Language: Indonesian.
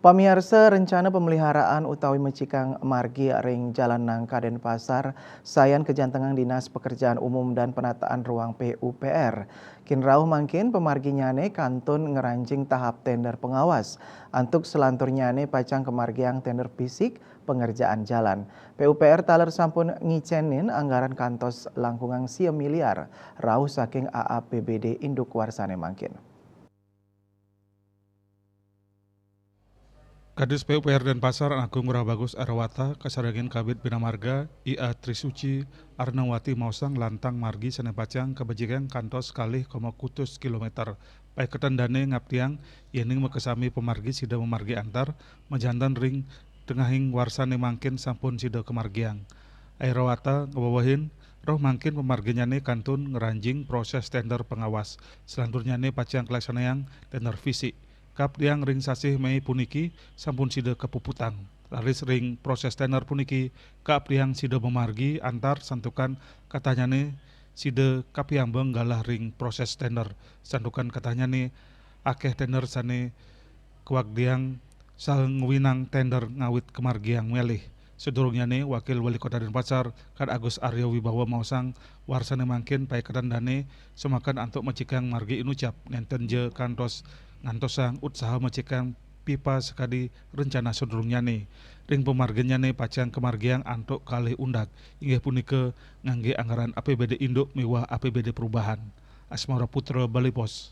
Pamiarsa rencana pemeliharaan utawi mecikang margi ring Jalan Nangka Denpasar sayan kejantengan Dinas Pekerjaan Umum dan Penataan Ruang PUPR. Kinrauh mangkin pemarginyane kantun ngeranjing tahap tender pengawas. Antuk selanturnyane pacang kemargiang tender fisik pengerjaan jalan. PUPR taler sampun ngicenin anggaran kantos langkungan sia miliar rauh saking AAPBD Induk Warsane mangkin. Kadis PUPR Denpasar Agung Bagus Arawata Kasaragin Kabid Bina Marga IA Trisuci Arnawati Mausang Lantang Margi Senepacang Kebajikan kantos kalih kutus kilometer pai ketendane ngaptiang yening mekesami pemargi sida memargi antar mejantan ring tengahing warsane mangkin sampun sida kemargiang. Airawata ngebawahin roh mangkin pemarginyane kantun ngeranjing proses tender pengawas selanturnyane pacang kelaksanaan tender fisik. Kap diang ring sasih Mei puniki sampun sida kepuputang. Laris ring proses tender puniki kap diang sida memargi antar santukan katanyane sida kapiang galah ring proses tender. Santukan katanyane akeh tender sane kuak diang ngwinang tender ngawit kemargiang melih. Sedurungyane Wakil Wali Kota Denpasar Kad Agus Aryo Wibawa Mausang warsane mangkin pai ketandane semakan antuk macikang margi inucap nenten je kantos ngantosang usaha macikang pipa sekadi rencana sedurungyane ring pemarginyane pacang kemargiang antuk kalih undak inggih punika ngangge anggaran APBD Induk miwah APBD Perubahan. Asmara Putra Bali Pos.